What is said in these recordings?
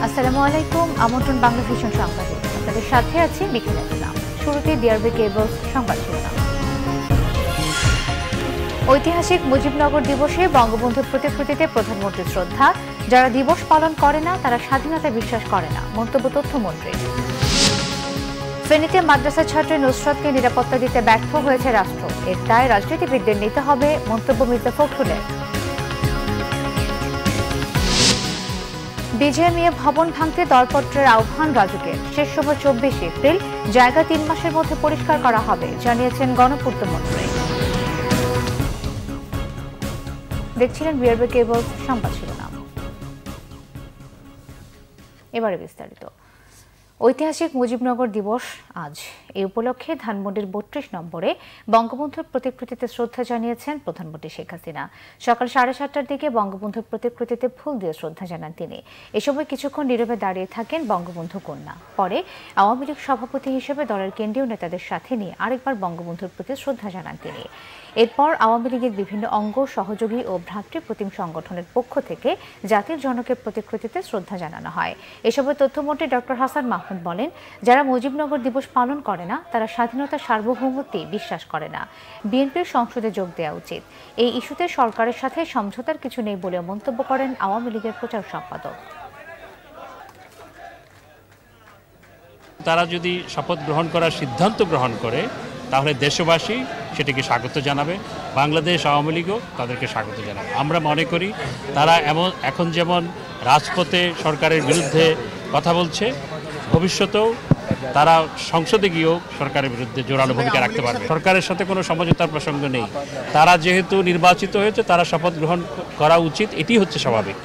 আসসালামু আলাইকুম। আমন্ত্রণ বাংলা ভিশন সংবাদে। আপনাদের সাথে আছি বিকেলে ইসলাম। শুরুতে ডিআরবি কেবলস সংবাদ শিরোনাম। ঐতিহাসিক মুজিবনগর দিবসে বঙ্গবন্ধুর প্রতিকৃতিতে প্রধানমন্ত্রীর শ্রদ্ধা। যারা দিবস পালন করে না তারা স্বাধীনতায় বিশ্বাস করে না, মন্তব্য তথ্যমন্ত্রী। ফেনীতে মাদ্রাসা ছাত্রী নুসরাতকে নিরাপত্তা দিতে ব্যর্থ হয়েছে রাষ্ট্র। এর দায় রাজনীতিবিদদের নিতে হবে, মন্তব্য মির্জা ফখরুলের। বিজেএমইএ ভবন ভাঙতে দরপত্রের আহ্বান রাজুকের। শেষ সময় 24 এপ্রিল, জায়গা 3 মাসের মধ্যে পরিষ্কার করা হবে, জানিয়েছেন গণপূর্তমন্ত্রী। দেখছিলেন ডিআরবি কেবলস সংবাদ শিরোনাম। এবারে বিস্তারিত। ঐতিহাসিক মুজিবনগর দিবস আজ। এই উপলক্ষে ধানমন্ডির 32 নম্বরে বঙ্গবন্ধুর প্রতিকৃতিতে শ্রদ্ধা জানিয়েছেন প্রধানমন্ত্রী শেখ হাসিনা। সকাল 7:30টার দিকে বঙ্গবন্ধুর প্রতিকৃতিতে ফুল দিয়ে শ্রদ্ধা জানান তিনি। এ সময় কিছুক্ষণ নীরবে দাঁড়িয়ে থাকেন বঙ্গবন্ধু কন্যা। পরে আওয়ামী লীগ সভাপতি হিসেবে দলের কেন্দ্রীয় নেতাদের সাথে নিয়ে আরেকবার বঙ্গবন্ধুর প্রতি শ্রদ্ধা জানান তিনি। এরপর আওয়ামী লীগের বিভিন্ন অঙ্গ, সহযোগী ও ভ্রাতৃপ্রতিম সংগঠনের পক্ষ থেকে জাতির জনকের প্রতিকৃতিতে শ্রদ্ধা জানানো হয়। এ সময় তথ্যমন্ত্রী ডক্টর হাসান মাহমুদ বলেন, যারা মুজিবনগর দিবস পালন করে না তারা স্বাধীনতার সার্বভৌমত্বে বিশ্বাস করে না। বিএনপির সংসদে যোগ দেওয়া উচিত। এই ইস্যুতে সরকারের সাথে সমঝোতার কিছু নেই বলে মন্তব্য করেন আওয়ামী লীগের প্রচার সম্পাদক। তারা যদি শপথ গ্রহণ করার সিদ্ধান্ত গ্রহণ করে তাহলে দেশবাসী সেটাকে স্বাগত জানাবে, বাংলাদেশ আওয়ামী লীগও তাদেরকে স্বাগত জানাবে। আমরা মনে করি তারা এখন যেমন রাজপথে সরকারের বিরুদ্ধে কথা বলছে, ভবিষ্যতেও তারা সংসদে গিয়েও সরকারের বিরুদ্ধে জোরালো ভূমিকা রাখতে পারবে। সরকারের সাথে কোনো সমঝোতার প্রসঙ্গ নেই। তারা যেহেতু নির্বাচিত হয়েছে তারা শপথ গ্রহণ করা উচিত, এটি হচ্ছে স্বাভাবিক।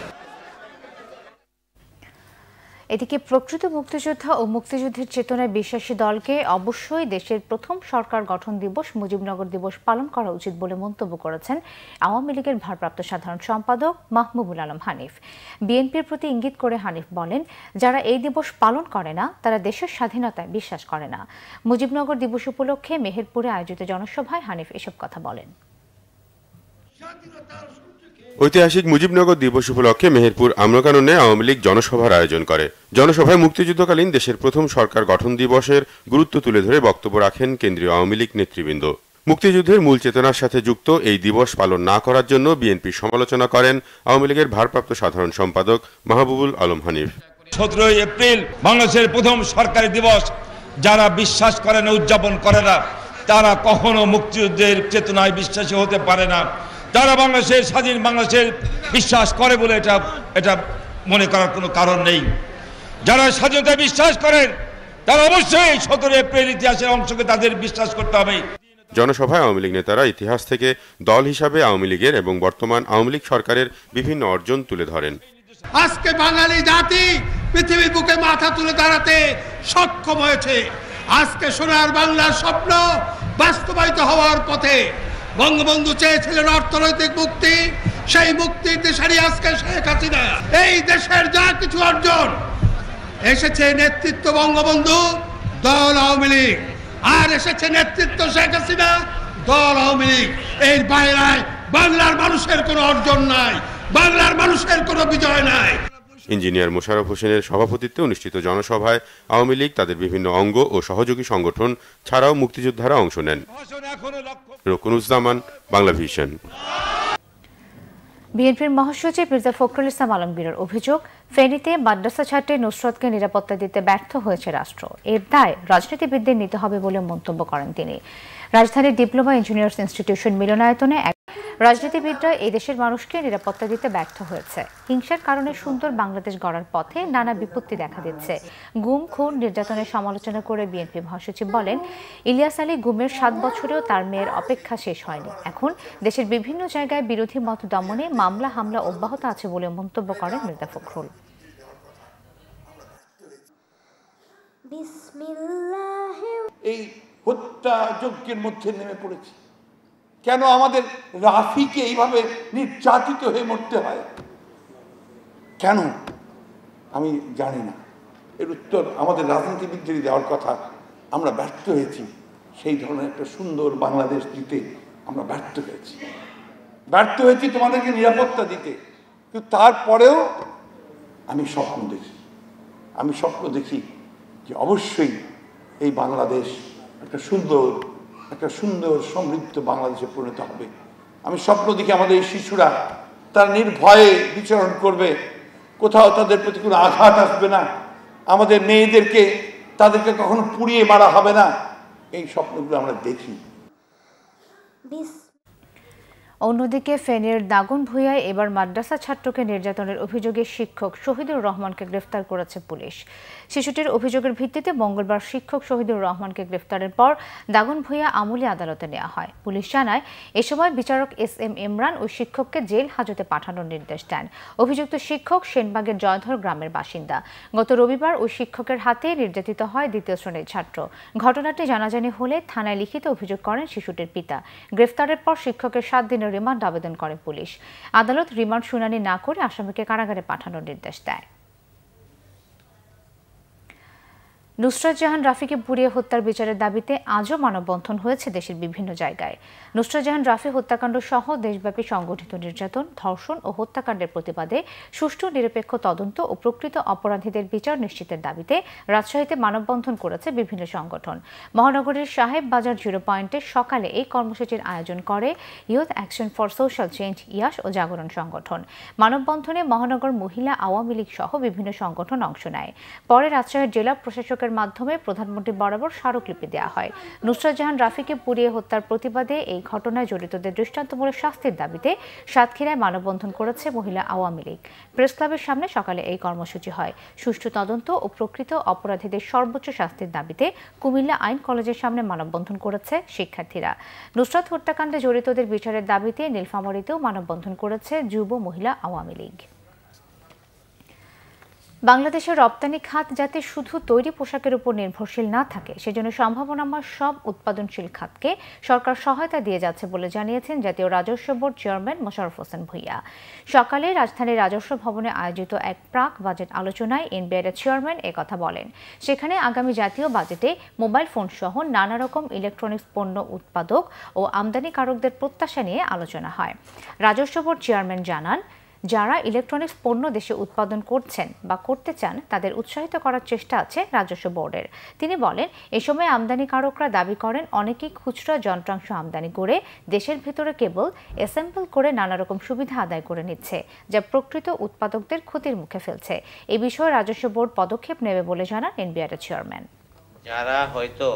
এদিকে প্রকৃত মুক্তিযোদ্ধা ও মুক্তিযুদ্ধের চেতনায় বিশ্বাসী দলকে অবশ্যই দেশের প্রথম সরকার গঠন দিবস মুজিবনগর দিবস পালন করা উচিত বলে মন্তব্য করেছেন আওয়ামী লীগের ভারপ্রাপ্ত সাধারণ সম্পাদক মাহবুবুল আলম হানিফ। বিএনপির প্রতি ইঙ্গিত করে হানিফ বলেন, যারা এই দিবস পালন করে না তারা দেশের স্বাধীনতায় বিশ্বাস করে না। মুজিবনগর দিবস উপলক্ষে মেহেরপুরে আয়োজিত জনসভায় হানিফ এসব কথা বলেন। ঐতিহাসিক মুজিবনগর দিবস উপলক্ষে মেহেরপুর আমরকাননে আওয়ামী লীগ জনসভার আয়োজন করে। জনসভায় মুক্তিযুদ্ধকালীন দেশের প্রথম সরকার গঠন দিবসের গুরুত্ব তুলে ধরে বক্তব্য রাখেন কেন্দ্রীয় আওয়ামী লীগ নেতৃবৃন্দ। মুক্তিযুদ্ধের মূল চেতনার সাথে যুক্ত এই দিবস পালন না করার জন্য বিএনপির সমালোচনা করেন আওয়ামী লীগের ভারপ্রাপ্ত সাধারণ সম্পাদক মাহবুবুল আলম হানিফ। 17 এপ্রিল বাংলাদেশের প্রথম সরকারি দিবস যারা বিশ্বাস করে না, উদযাপন করে না, তারা কখনো মুক্তিযুদ্ধের চেতনায় বিশ্বাসী হতে পারে না। যারা বাংলাদেশের স্বাধীন বাংলাদেশের বিশ্বাস করে বলে এটা মনে করার কোনো কারণ নেই। যারা স্বাধীনতায় বিশ্বাস করেন তারা অবশ্যই 17 এপ্রিল ইতিহাসের অংশকে তাদের বিশ্বাস করতে হবে। জনসভায় আওয়ামী লীগ নেতারা ইতিহাস থেকে দল হিসাবে আওয়ামী লীগের এবং বর্তমান আওয়ামী লীগ সরকারের বিভিন্ন অর্জন তুলে ধরেন। আজকে বাঙালি জাতি পৃথিবীর বুকে মাথা তুলে দাঁড়াতে সক্ষম হয়েছে। আজকে সোনার বাংলার স্বপ্ন বাস্তবায়িত হওয়ার পথে। বঙ্গবন্ধু চেয়েছিলেন অর্থনৈতিক মুক্তি, সেই মুক্তির দেশারি আজকে শেখ হাসিনা। এই দেশের যা কিছু অর্জন এসেছে নেতৃত্ব বঙ্গবন্ধু, দল আওয়ামী লীগ, আর এসেছে নেতৃত্ব শেখ হাসিনা, দল আওয়ামী লীগ। এর বাইরে বাংলার মানুষের কোনো অর্জন নাই, বাংলার মানুষের কোনো বিজয় নাই। ইঞ্জিনিয়ার মোশাররফ হোসেনের সভাপতিত্বে অনুষ্ঠিত জনসভায় আওয়ামী লীগ, তাদের বিভিন্ন অঙ্গ ও সহযোগী সংগঠন ছাড়াও মুক্তিযোদ্ধারা অংশ নেন। রকুনুজ্জামান, বাংলা ভিশন। বিএনপির মহাসচিব মির্জা ফখরুল ইসলাম আলমগীরের অভিযোগ, ফেনীতে মাদ্রাসা ছাত্রী নুসরাতকে নিরাপত্তা দিতে ব্যর্থ হয়েছে রাষ্ট্র। এর দায় রাজনীতিবিদদের নিতে হবে বলে মন্তব্য করেন তিনি। রাজধানীর ডিপ্লোমা ইঞ্জিনিয়ার্স ইনস্টিটিউশন মিলনায়তনে রাজনীতিবিদরা এই দেশের মানুষকে নিরাপত্তা দিতে ব্যর্থ হয়েছে। হিংসার কারণে সুন্দর বাংলাদেশ গড়ার পথে নানা বিপত্তি দেখা দিচ্ছে। গুম, খুন, নির্যাতনের সমালোচনা করে বিএনপি মহাসচিব বলেন, ইলিয়াস আলী গুমের 7 বছরেও তার মেয়ের অপেক্ষা শেষ হয়নি। এখন দেশের বিভিন্ন জায়গায় বিরোধী মত দমনে মামলা হামলা অব্যাহত আছে বলে মন্তব্য করেন মির্জা ফখরুল। এই হত্যা যজ্ঞের মধ্যে নেমে পড়েছি। কেন আমাদের রাফিকে এইভাবে নির্যাতিত হয়ে মরতে হয়? কেন আমি জানি না। এর উত্তর আমাদের রাজনীতিবিদদের দেওয়ার কথা। আমরা ব্যর্থ হয়েছি সেই ধরনের একটা সুন্দর বাংলাদেশ দিতে। আমরা ব্যর্থ হয়েছি তোমাদেরকে নিরাপত্তা দিতে। কিন্তু তারপরেও আমি স্বপ্ন দেখি আমি স্বপ্ন দেখি যে অবশ্যই এই বাংলাদেশ একটা সুন্দর সমৃদ্ধ বাংলাদেশে পরিণত হবে। আমি স্বপ্ন দেখি আমাদের এই শিশুরা তারা নির্ভয়ে বিচরণ করবে, কোথাও তাদের প্রতি কোনো আঘাত আসবে না, আমাদের মেয়েদেরকে তাদেরকে কখনো পুড়িয়ে মারা হবে না। এই স্বপ্নগুলো আমরা দেখি। অন্যদিকে ফেনীর দাগনভূঞায় এবার মাদ্রাসা ছাত্রকে নির্যাতনের অভিযোগে শিক্ষক শহীদুর রহমানকে গ্রেফতার করেছে পুলিশ। শিশুটির অভিযোগের ভিত্তিতে মঙ্গলবার শিক্ষক শহীদুর রহমানকে গ্রেফতারের পর দাগনভূঞা আমলি আদালতে নেওয়া হয়। পুলিশ জানায়, এ সময় বিচারক SM ইমরান ওই শিক্ষককে জেল হাজতে পাঠানোর নির্দেশ দেন। অভিযুক্ত শিক্ষক সেনবাগের জয়ধর গ্রামের বাসিন্দা। গত রবিবার ওই শিক্ষকের হাতে নির্যাতিত হয় দ্বিতীয় শ্রেণীর ছাত্র। ঘটনাটি জানাজানি হলে থানায় লিখিত অভিযোগ করেন শিশুটির পিতা। গ্রেফতারের পর শিক্ষকের 7 দিনের রিমান্ড আবেদন করে পুলিশ। আদালত রিমান্ড শুনানি না করে আসামিকে কারাগারে পাঠানোর নির্দেশ দেয়। নুসরাত জাহান রাফিকে পুড়িয়ে হত্যার বিচারের দাবিতে আজও মানববন্ধন হয়েছে দেশের বিভিন্ন জায়গায়। নুসরাত জাহান রাফি হত্যাকাণ্ড সহ দেশব্যাপী সংগঠিত নির্যাতন, ধর্ষণ ও হত্যাকাণ্ডের প্রতিবাদে সুষ্ঠু নিরপেক্ষ তদন্ত ও প্রকৃত অপরাধীদের বিচার নিশ্চিতের দাবিতে রাজশাহীতে মানববন্ধন করেছে বিভিন্ন সংগঠন। মহানগরীর সাহেব বাজার 0 পয়েন্টে সকালে এই কর্মসূচির আয়োজন করে youth action for social change YAS ও জাগরণ সংগঠন। মানববন্ধনে মহানগর মহিলা আওয়ামী লীগ সহ বিভিন্ন সংগঠন অংশ নেয়। পরে রাজশাহীর জেলা প্রশাসক মাধ্যমে প্রধানমন্ত্রী বরাবর স্মারকলিপি দেওয়া হয়। নুসরাত জাহান রাফিকে পুড়িয়ে হত্যার প্রতিবাদে এই ঘটনায় জড়িতদের দৃষ্টান্তমূলক শাস্তির দাবিতে সাতক্ষীরায় মানববন্ধন করেছে মহিলা আওয়ামী লীগ। প্রেস ক্লাবের সামনে সকালে এই কর্মসূচি হয়। সুষ্ঠু তদন্ত ও প্রকৃত অপরাধীদের সর্বোচ্চ শাস্তির দাবিতে কুমিল্লা আইন কলেজের সামনে মানববন্ধন করেছে শিক্ষার্থীরা। নুসরাত হত্যাকাণ্ডে জড়িতদের বিচারের দাবিতে নীলফামারীতেও মানববন্ধন করেছে যুব মহিলা আওয়ামী লীগ। বাংলাদেশের রপ্তানি খাত যাতে শুধু তৈরি পোশাকের উপর নির্ভরশীল না থাকে, সেজন্য সম্ভাবনাময় সব উৎপাদনশীল খাতকে সরকার সহায়তা দিয়ে যাচ্ছে বলে জানিয়েছেন জাতীয় রাজস্ব বোর্ড চেয়ারম্যান মোশাররফ হোসেন ভূঁইয়া। সকালে রাজধানীর রাজস্ব ভবনে আয়োজিত এক প্রাক বাজেট আলোচনায় এনবিআর চেয়ারম্যান একথা বলেন। সেখানে আগামী জাতীয় বাজেটে মোবাইল ফোন সহ নানা রকম ইলেকট্রনিক্স পণ্য উৎপাদক ও আমদানিকারকদের প্রত্যাশা নিয়ে আলোচনা হয়। রাজস্ব বোর্ড চেয়ারম্যান জানান, যারা ইলেকট্রনিক্স পণ্য দেশে উৎপাদন করছেন বা করতে চান তাদের উৎসাহিত করার চেষ্টা আছে রাজস্ব বোর্ডের। তিনি বলেন, এ সময় আমদানিকারকরা দাবি করেন অনেকেই খুচরা যন্ত্রাংশ আমদানি করে দেশের ভিতরে কেবল অ্যাসেম্বল করে নানা রকম সুবিধা আদায় করে নিচ্ছে, যা প্রকৃত উৎপাদকদের ক্ষতির মুখে ফেলছে। এই বিষয়ে রাজস্ব বোর্ড পদক্ষেপ নেবে বলে জানান এনবিআর চেয়ারম্যান। যারা হয়তো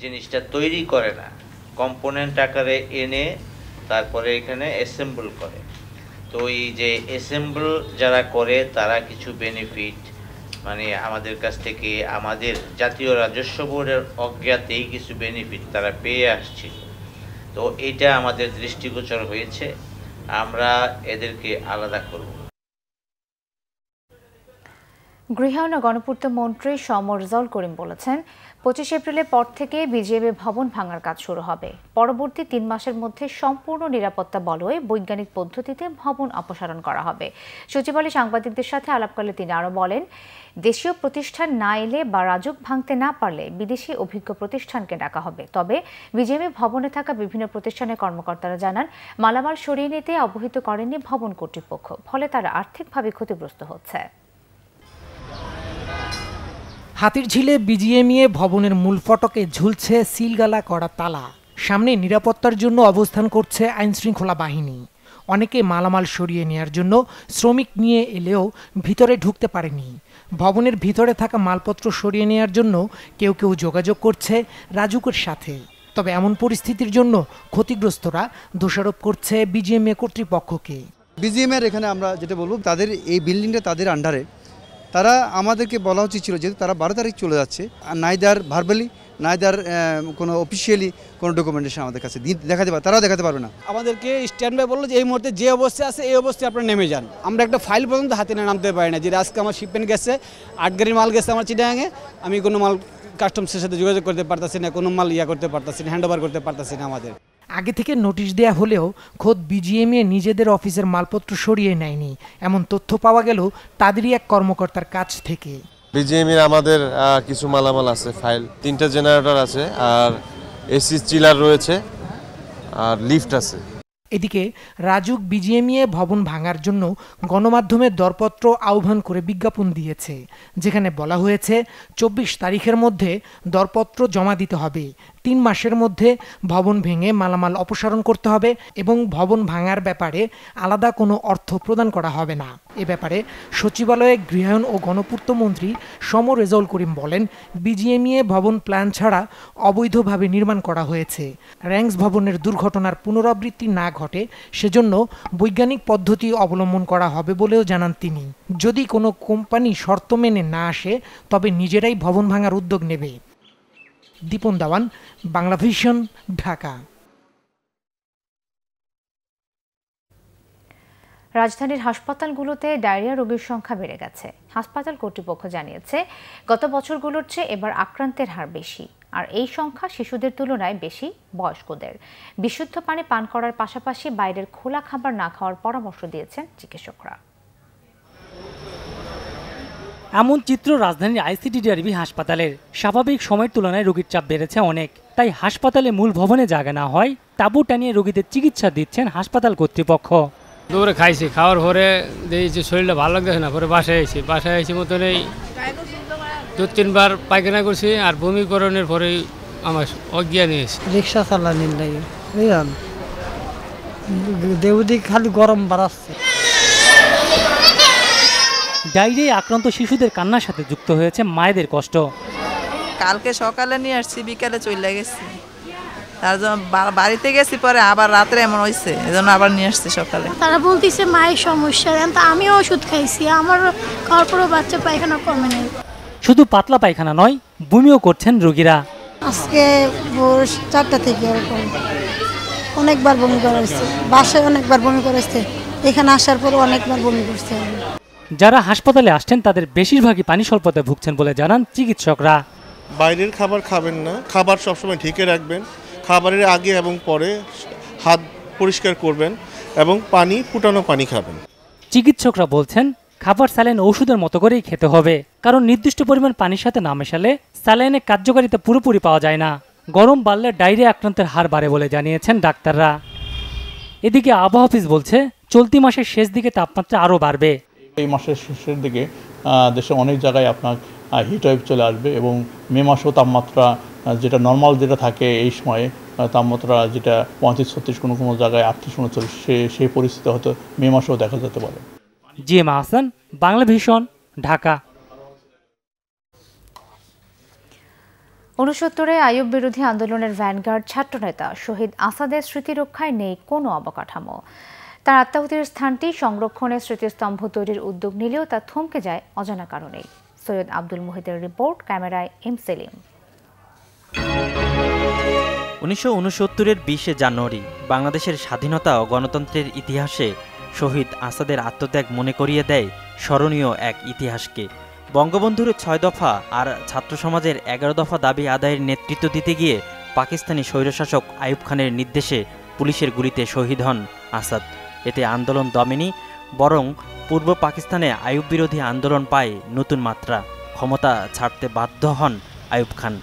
জিনিসটা তৈরি করে না, কম্পোনেন্ট আকারে এনে তারপরে এখানে অ্যাসেম্বল করে, তো এই যে অ্যাসেম্বল যারা করে তারা কিছু বেনিফিট মানে আমাদের কাছ থেকে আমাদের জাতীয় রাজস্ব বোর্ডের অজ্ঞাতেই কিছু বেনিফিট তারা পেয়ে আসছিল। তো এটা আমাদের দৃষ্টিগোচর হয়েছে, আমরা এদেরকে আলাদা করব। গৃহায়ন ও গণপূর্ত মন্ত্রী সমর রেজাউল করিম বলেছেন, 25 এপ্রিলের পর থেকে বিজিএমএ ভবন ভাঙার কাজ শুরু হবে। পরবর্তী 3 মাসের মধ্যে সম্পূর্ণ নিরাপত্তা বলয়ে বৈজ্ঞানিক পদ্ধতিতে ভবন অপসারণ করা হবে। সচিবালয়ে সাংবাদিকদের সাথে আলাপকালে তিনি আরও বলেন, দেশীয় প্রতিষ্ঠান না এলে বা রাজুক ভাঙতে না পারলে বিদেশি অভিজ্ঞ প্রতিষ্ঠানকে ডাকা হবে। তবে বিজিএমএ ভবনে থাকা বিভিন্ন প্রতিষ্ঠানের কর্মকর্তারা জানান, মালামাল সরিয়ে নিতে অবহিত করেননি ভবন কর্তৃপক্ষ, ফলে তারা আর্থিকভাবে ক্ষতিগ্রস্ত হচ্ছে। হাতিরঝিলে বিজিএমইএ ভবনের মূল ফটকে ঝুলছে সিলগালা করা তালা। সামনে নিরাপত্তার জন্য অবস্থান করছে আইনশৃঙ্খলা বাহিনী। অনেকে মালামাল সরিয়ে নেওয়ার জন্য শ্রমিক নিয়ে এলেও ভিতরে ঢুকতে পারেনি। ভবনের ভিতরে থাকা মালপত্র সরিয়ে নেওয়ার জন্য কেউ কেউ যোগাযোগ করছে রাজুকের সাথে। তবে এমন পরিস্থিতির জন্য ক্ষতিগ্রস্তরা দোষারোপ করছে বিজিএমইএ কর্তৃপক্ষকে। বিজিএমএর এখানে আমরা যেটা বলবো, তাদের এই বিল্ডিংটা তাদের আন্ডারে, তারা আমাদেরকে বলা উচিত ছিল, যেহেতু তারা 12 তারিখ চলে যাচ্ছে, নাইদার ভার্বালি নাইদার কোনো অফিসিয়ালি কোনো ডকুমেন্টেশন আমাদের কাছে দেখাতে পারে, তারাও দেখাতে পারবে না। আমাদেরকে স্ট্যান্ড বাই বললো যে এই মুহূর্তে যে অবস্থায় আছে এই অবস্থায় আপনারা নেমে যান। আমরা একটা ফাইল পর্যন্ত হাতে নিয়ে নামতে পারি না, যে আজকে আমার শিপমেন্ট গেছে, 8 গাড়ির মাল গেছে আমার চিটাগাঙে, আমি কোনো মাল কাস্টমসের সাথে যোগাযোগ করতে পারতেছি না, কোনো মাল করতে পারতেছি না, হ্যান্ড ওভার করতে পারতেছি না। আমাদের আগে থেকে নোটিশ দেয়া হলেও খোদ বিজিএমএ নিজেদের অফিসের মালপত্র সরিয়ে নেয়নি, এমন তথ্য পাওয়া গেল তাদেরই এক কর্মকর্তার কাছ থেকে। বিজিএমএর আমাদের কিছু মালামাল আছে, ফাইল, 3টা জেনারেটর আছে, আর এসি চিলার রয়েছে, আর লিফট আছে। এদিকে রাজুক বিজিএমইএ ভবন ভাঙার জন্য গণমাধ্যমের দরপত্র আহ্বান করে বিজ্ঞাপন দিয়েছে, যেখানে বলা হয়েছে 24 তারিখের মধ্যে দরপত্র জমা দিতে হবে, 3 মাসের মধ্যে ভবন ভেঙে মালামাল অপসারণ করতে হবে এবং ভবন ভাঙার ব্যাপারে আলাদা কোনো অর্থ প্রদান করা হবে না। এ ব্যাপারে সচিবালয়ে গৃহায়ন ও গণপূর্ত মন্ত্রী সম রেজাউল করিম বলেন, বিজিএমইএ ভবন প্ল্যান ছাড়া অবৈধভাবে নির্মাণ করা হয়েছে। র্যাংস ভবনের দুর্ঘটনার পুনরাবৃত্তি না ঘটে সেজন্য বৈজ্ঞানিক পদ্ধতি অবলম্বন করা হবে বলেও জানান তিনি। যদি কোনো কোম্পানি শর্ত মেনে না আসে তবে নিজেরাই ভবন ভাঙার উদ্যোগ নেবে। দীপন দাওয়ান, বাংলা ভিশন, ঢাকা। রাজধানীর হাসপাতালগুলোতে ডায়রিয়া রোগীর সংখ্যা বেড়ে গেছে। হাসপাতাল কর্তৃপক্ষ জানিয়েছে, গত বছরগুলোর চেয়ে এবার আক্রান্তের হার বেশি, আর এই সংখ্যা শিশুদের তুলনায় বেশি বয়স্কদের। বিশুদ্ধ পানি পান করার পাশাপাশি বাইরের খোলা খাবার না খাওয়ার পরামর্শ দিয়েছেন চিকিৎসকরা। এমন চিত্র রাজধানীর আইসিডিডিআরবি হাসপাতালের। স্বাভাবিক সময়ের তুলনায় রোগীর চাপ বেড়েছে অনেক, তাই হাসপাতালে মূল ভবনে জায়গা না হয় তাঁবু টানিয়ে রোগীদের চিকিৎসা দিচ্ছেন হাসপাতাল কর্তৃপক্ষ। দুপুরে খাইছি, খাওয়ার পরে দেখছি শরীরটা ভালো লাগতেছে না, পরে বাসায় এসেছি মতন এই 2-3 বার পায়খানা করছি, আর বমিকরণের পরেই আমার অজ্ঞান হয়েছে। রিক্সা চালানির লাগে বুঝলাম, দেউদি খালি গরম বাড়াচ্ছে। ডায়রিয়ায় আক্রান্ত শিশুদের কান্নার সাথে যুক্ত হয়েছে মায়েদের কষ্ট। কালকে সকালে নিয়ে আসছি, বিকালে চলে গেছি, তার জন্য বাড়িতে গেছি, পরে আবার রাত্রে এমন হয়েছে, এজন্য আবার নিয়ে আসছি সকালে। তারা বলতেছে মায়ের সমস্যা, আমিও ওষুধ খাইছি, আমার খাওয়ার পরেও বাচ্চা পায়খানা কমে নাই। শুধু পাতলা পায়খানা নয়, বমিও করছেন রোগীরা। আজকে ভোর 4টা থেকে এরকম অনেকবার বমি করেছে, বাসায় অনেকবার বমি করেছে, এখানে আসার পর অনেকবার বমি করছে। যারা হাসপাতালে আসছেন তাদের বেশিরভাগই পানি স্বল্পতায় ভুগছেন বলে জানান চিকিৎসকরা। বাইরের খাবার খাবেন না, খাবার সবসময় ঢেকে রাখবেন, খাবারের আগে এবং পরে হাত পরিষ্কার করবেন এবং পানি ফুটানো পানি খাবেন। চিকিৎসকরা বলছেন, খাবার স্যালাইন ওষুধের মতো করেই খেতে হবে, কারণ নির্দিষ্ট পরিমাণ পানির সাথে না মেশালে স্যালাইনের কার্যকারিতা পুরোপুরি পাওয়া যায় না। গরম বাড়লে ডায়রিয়া আক্রান্তের হার বাড়ে বলে জানিয়েছেন ডাক্তাররা। এদিকে আবহাওয়া অফিস বলছে, চলতি মাসের শেষ দিকে তাপমাত্রা আরও বাড়বে। এই মাসের শেষের দিকে দেশে অনেক জায়গায় আপনার হিট ওয়েভ চলে আসবে এবং মে মাসেও তাপমাত্রা যেটা নর্মাল যেটা থাকে এই সময়ে তাপমাত্রা যেটা 35-36, কোনো জায়গায় 38-39, সেই পরিস্থিতি হয়তো মে মাসেও দেখা যেতে পারে। GM Hasan, Bangla vision, Dhaka. 69-এ আইয়ুব বিরোধী আন্দোলনের ভ্যানগার্ড ছাত্রনেতা শহীদ আসাদের স্মৃতি রক্ষায় নেই কোনো অবকাঠামো। তার আত্মাহুতির স্থানটি সংরক্ষণে স্মৃতিস্তম্ভ তৈরির উদ্যোগ নিলেও তা থমকে যায় অজানা কারণেই। সৈয়দ আব্দুল মুহিতের রিপোর্ট, ক্যামেরায় এম সেলিম। 1969-এর 20শে জানুয়ারি বাংলাদেশের স্বাধীনতা ও গণতন্ত্রের ইতিহাসে শহীদ আসাদের আত্মত্যাগ মনে করিয়ে দেয় স্মরণীয় এক ইতিহাসকে। বঙ্গবন্ধুর 6 দফা আর ছাত্র সমাজের 11 দফা দাবি আদায়ের নেতৃত্ব দিতে গিয়ে পাকিস্তানি স্বৈরশাসক আইয়ুব খানের নির্দেশে পুলিশের গুলিতে শহীদ হন আসাদ। এতে আন্দোলন দমেনি, বরং পূর্ব পাকিস্তানে আইয়ুব বিরোধী আন্দোলন পায় নতুন মাত্রা। ক্ষমতা ছাড়তে বাধ্য হন আইয়ুব খান।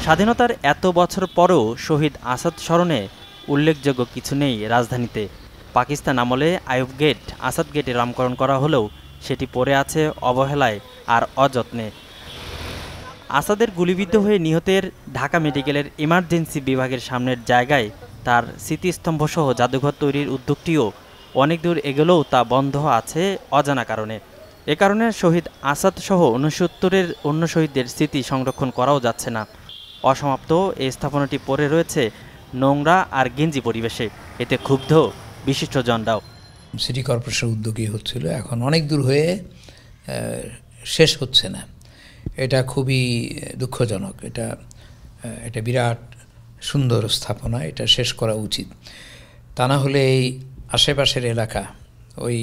স্বাধীনতার এত বছর পরও শহীদ আসাদ স্মরণে উল্লেখযোগ্য কিছু নেই রাজধানীতে। পাকিস্তান আমলে আইয়ুব গেট আসাদ গেটে নামকরণ করা হলেও সেটি পড়ে আছে অবহেলায় আর অযত্নে। আসাদের গুলিবিদ্ধ হয়ে নিহতের ঢাকা মেডিকেলের ইমার্জেন্সি বিভাগের সামনের জায়গায় তার স্মৃতিস্তম্ভসহ জাদুঘর তৈরির উদ্যোগটিও অনেক দূর এগোলেও তা বন্ধ আছে অজানা কারণে। এ কারণে শহীদ আসাদ সহ 69-এর অন্য শহীদদের স্মৃতি সংরক্ষণ করাও যাচ্ছে না। অসমাপ্ত এই স্থাপনাটি পড়ে রয়েছে নোংরা আর গেঞ্জি পরিবেশে। এতে ক্ষুব্ধ বিশিষ্টজনরাও। সিটি কর্পোরেশনের উদ্যোগী হচ্ছিল, এখন অনেক দূর হয়ে শেষ হচ্ছে না। এটা খুবই দুঃখজনক। এটা বিরাট সুন্দর স্থাপনা, এটা শেষ করা উচিত। তা না হলে এই আশেপাশের এলাকা, ওই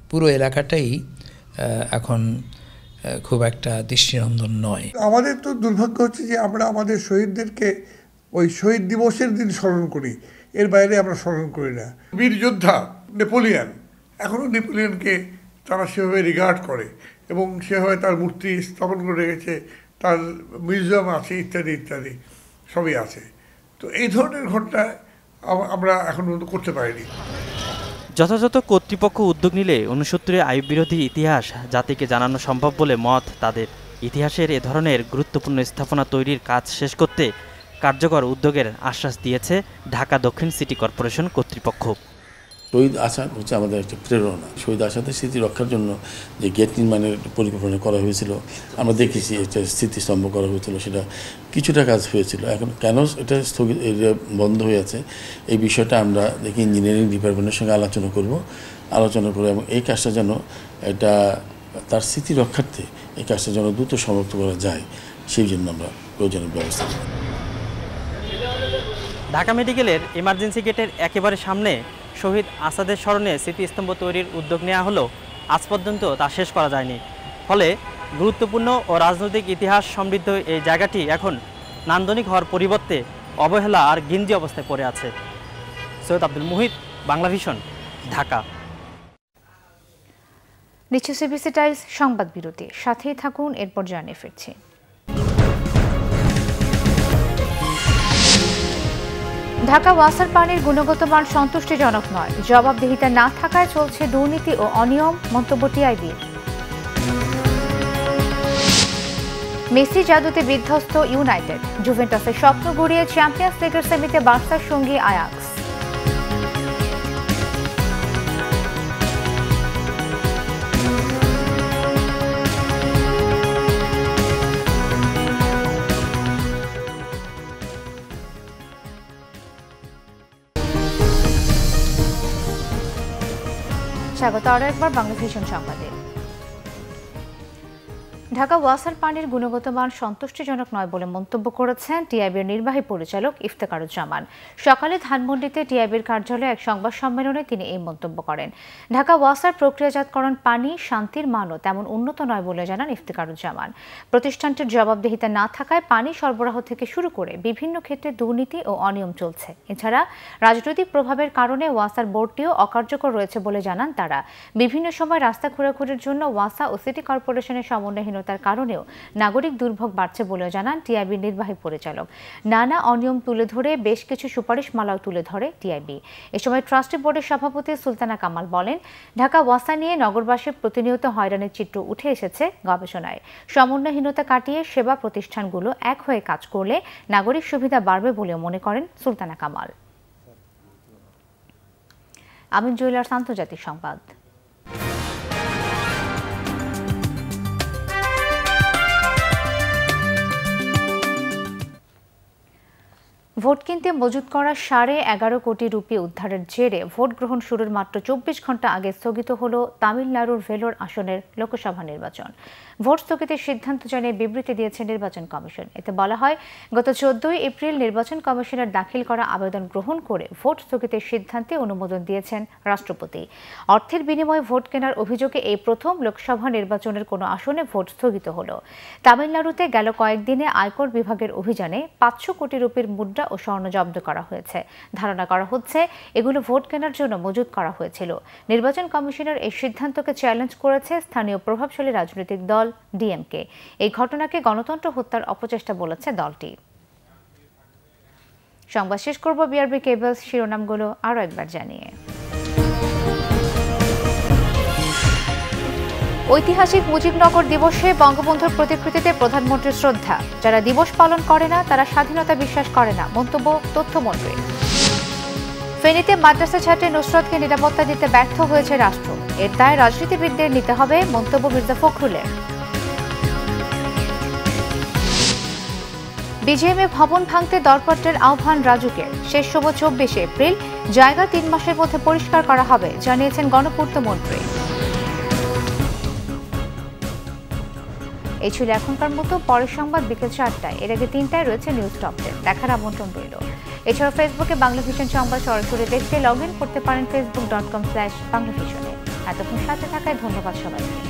পুরো এলাকাটাই এখন খুব একটা দৃষ্টিনন্দন নয়। আমাদের তো দুর্ভাগ্য হচ্ছে যে আমরা আমাদের শহীদদেরকে ওই শহীদ দিবসের দিন স্মরণ করি, এর বাইরে আমরা স্মরণ করি না। বীর যোদ্ধা নেপোলিয়ান, এখনও নেপোলিয়ানকে তারা সেভাবে রিগার্ড করে এবং সেভাবে তার মূর্তি স্থাপন করে রেখেছে, তার মিউজিয়াম আছে, ইত্যাদি ইত্যাদি সবই আছে। তো এই ধরনের ঘটনা আমরা এখন পর্যন্ত করতে পারিনি। যথাযথ কর্তৃপক্ষ উদ্যোগ নিলে 69 আইয়ুব বিরোধী ইতিহাস জাতিকে জানানো সম্ভব বলে মত তাদের। ইতিহাসের এ ধরনের গুরুত্বপূর্ণ স্থাপনা তৈরির কাজ শেষ করতে কার্যকর উদ্যোগের আশ্বাস দিয়েছে ঢাকা দক্ষিণ সিটি কর্পোরেশন কর্তৃপক্ষ। শহীদ আসাদ হচ্ছে আমাদের একটা প্রেরণা। শহীদ আসাদের স্মৃতি রক্ষার জন্য যে গেট নির্মাণের পরিকল্পনা করা হয়েছিল, আমরা দেখেছি একটা স্মৃতিস্তম্ভ করা হয়েছিল, সেটা কিছুটা কাজ হয়েছিল। এখন কেন এটা স্থগিত বন্ধ হয়ে আছে এই বিষয়টা আমরা দেখি ইঞ্জিনিয়ারিং ডিপার্টমেন্টের সঙ্গে আলোচনা করে এবং এই কাজটা যেন এটা তার স্মৃতি রক্ষার্থে এই কাজটা যেন দ্রুত সমাপ্ত করা যায়, সেই জন্য আমরা প্রয়োজনীয় ব্যবস্থা নেব। ঢাকা মেডিকেলের ইমার্জেন্সি গেটের একেবারে সামনে শহীদ আসাদের স্মরণে স্মৃতিস্তম্ভ তৈরির উদ্যোগ নেওয়া হলেও আজ পর্যন্ত তা শেষ করা যায়নি। ফলে গুরুত্বপূর্ণ ও রাজনৈতিক ইতিহাস সমৃদ্ধ এই জায়গাটি এখন নান্দনিক হওয়ার পরিবর্তে অবহেলা আর গিঞ্জি অবস্থায় পড়ে আছে। সৈয়দ আব্দুল মুহিত, বাংলা ভিশন, ঢাকা। নিচে সিবিসি টাইলস সংবাদ বিরতি, সাথেই থাকুন, এরপর জানিয়ে ফিরছি। ঢাকা ওয়াসার পানির গুণগত মান সন্তুষ্টিজনক নয়, জবাবদিহিতা না থাকায় চলছে দুর্নীতি ও অনিয়ম, মন্তব্য টিআইবির। মেসি জাদুতে বিধ্বস্ত ইউনাইটেড, জুভেন্টাসের স্বপ্ন গড়িয়ে চ্যাম্পিয়ন্স লিগের সেমিতে বার্সার সঙ্গী আয়াক্স। স্বাগত আরও একবার বাংলা ভিশন সংবাদে। ঢাকা ওয়াসার পানির গুণগত মান সন্তুষ্টিজনক নয় বলে মন্তব্য করেছেন টিআইবির নির্বাহী পরিচালক ইফতেখারুজ্জামান। সকালে ধানমন্ডিতে টিআইবির কার্যালয়ে এক সংবাদ সম্মেলনে তিনি এই মন্তব্য করেন। ঢাকা ওয়াসার প্রক্রিয়াজাতকরণ পানি শান্তির মানও তেমন উন্নত নয় বলে জানান ইফতেখারুজ্জামান। প্রতিষ্ঠানটির জবাবদিহিতা না থাকায় পানি সরবরাহ থেকে শুরু করে বিভিন্ন ক্ষেত্রে দুর্নীতি ও অনিয়ম চলছে। এছাড়া রাজনৈতিক প্রভাবের কারণে ওয়াসার বোর্ডটিও অকার্যকর রয়েছে বলে জানান তারা। বিভিন্ন সময় রাস্তা ঘোরাঘুরির জন্য ওয়াসা ও সিটি কর্পোরেশনের সমন্বয়হীনতার কারণেও নাগরিক দুর্ভোগ বাড়ছে বলেও জানান টিআইবির নির্বাহী পরিচালক। নানা অনিয়ম তুলে ধরে বেশ কিছু সুপারিশমালাও তুলে ধরে টিআইবি। এ সময় ট্রাস্টি বোর্ডের সভাপতি সুলতানা কামাল বলেন, ঢাকা ওয়াসা নিয়ে নগরবাসীর প্রতিনিয়ত হয়রানির চিত্র উঠে এসেছে গবেষণায়। সমন্বয়হীনতা কাটিয়ে সেবা প্রতিষ্ঠানগুলো এক হয়ে কাজ করলে নাগরিক সুবিধা বাড়বে বলেও মনে করেন সুলতানা কামাল। আমিন জুয়েলার্স আন্তর্জাতিক সংবাদ। ভোট কিনতে মজুত করা 11.5 কোটি রুপি উদ্ধারের জেরে ভোট গ্রহণ শুরুর মাত্র 24 ঘন্টা আগে স্থগিত হল তামিলনাড়ুর ভেলোর আসনের লোকসভা নির্বাচন। ভোট স্থগিতের সিদ্ধান্ত জানিয়ে বিবৃতি দিয়েছে নির্বাচন কমিশন। এতে বলা হয়, গত 14 এপ্রিল নির্বাচন কমিশনের দাখিল করা আবেদন গ্রহণ করে ভোট স্থগিতের সিদ্ধান্তে অনুমোদন দিয়েছেন রাষ্ট্রপতি। অর্থের বিনিময়ে ভোট কেনার অভিযোগে এই প্রথম লোকসভা নির্বাচনের কোনো আসনে ভোট স্থগিত হল। তামিলনাড়ুতে গেল কয়েকদিনে আয়কর বিভাগের অভিযানে 500 কোটি রুপির মুদ্রা ও স্বর্ণ জব্দ করা হয়েছে। ধারণা করা হচ্ছে এগুলো ভোট কেনার জন্য মজুত করা হয়েছিল। নির্বাচন কমিশনের এই সিদ্ধান্তকে চ্যালেঞ্জ করেছে স্থানীয় প্রভাবশালী রাজনৈতিক দল ডিএমকে। এই ঘটনাকে গণতন্ত্র হত্যার অপচেষ্টা বলেছে দলটি। সংবাদ শেষ করব বিআরবি কেবলস শিরোনামগুলো আরও একবার জানিয়ে। ঐতিহাসিক মুজিবনগর দিবসে বঙ্গবন্ধুর প্রতিকৃতিতে প্রধানমন্ত্রীর শ্রদ্ধা। যারা দিবস পালন করে না তারা স্বাধীনতা বিশ্বাস করে না, মন্তব্য তথ্যমন্ত্রী। ফেনীতে মাদ্রাসা ছাত্রী নুসরতকে নিরাপত্তা দিতে ব্যর্থ হয়েছে রাষ্ট্র, এর দায় রাজনীতিবিদদের নিতে হবে, মন্তব্য মির্জা ফখরুলের। বিজিএমএ ভবন ভাঙতে দরপত্রের আহ্বান রাজুকের। শেষ সময় 24 এপ্রিল, জায়গা 3 মাসের মধ্যে পরিষ্কার করা হবে, জানিয়েছেন গণপূর্ত মন্ত্রী। এই ছিল এখনকার মতো। পরের সংবাদ বিকেল 4টায়, এর আগে 3টায় রয়েছে নিউজ টপ 10 দেখার আমন্ত্রণ রইল। এছাড়া ফেসবুকে বাংলা ভিশন সংবাদ সরাসরি দেখতে লগ ইন করতে পারেন facebook.com/বাংলাভিশনে। এতক্ষণ সাথে থাকায় ধন্যবাদ সবাইকে।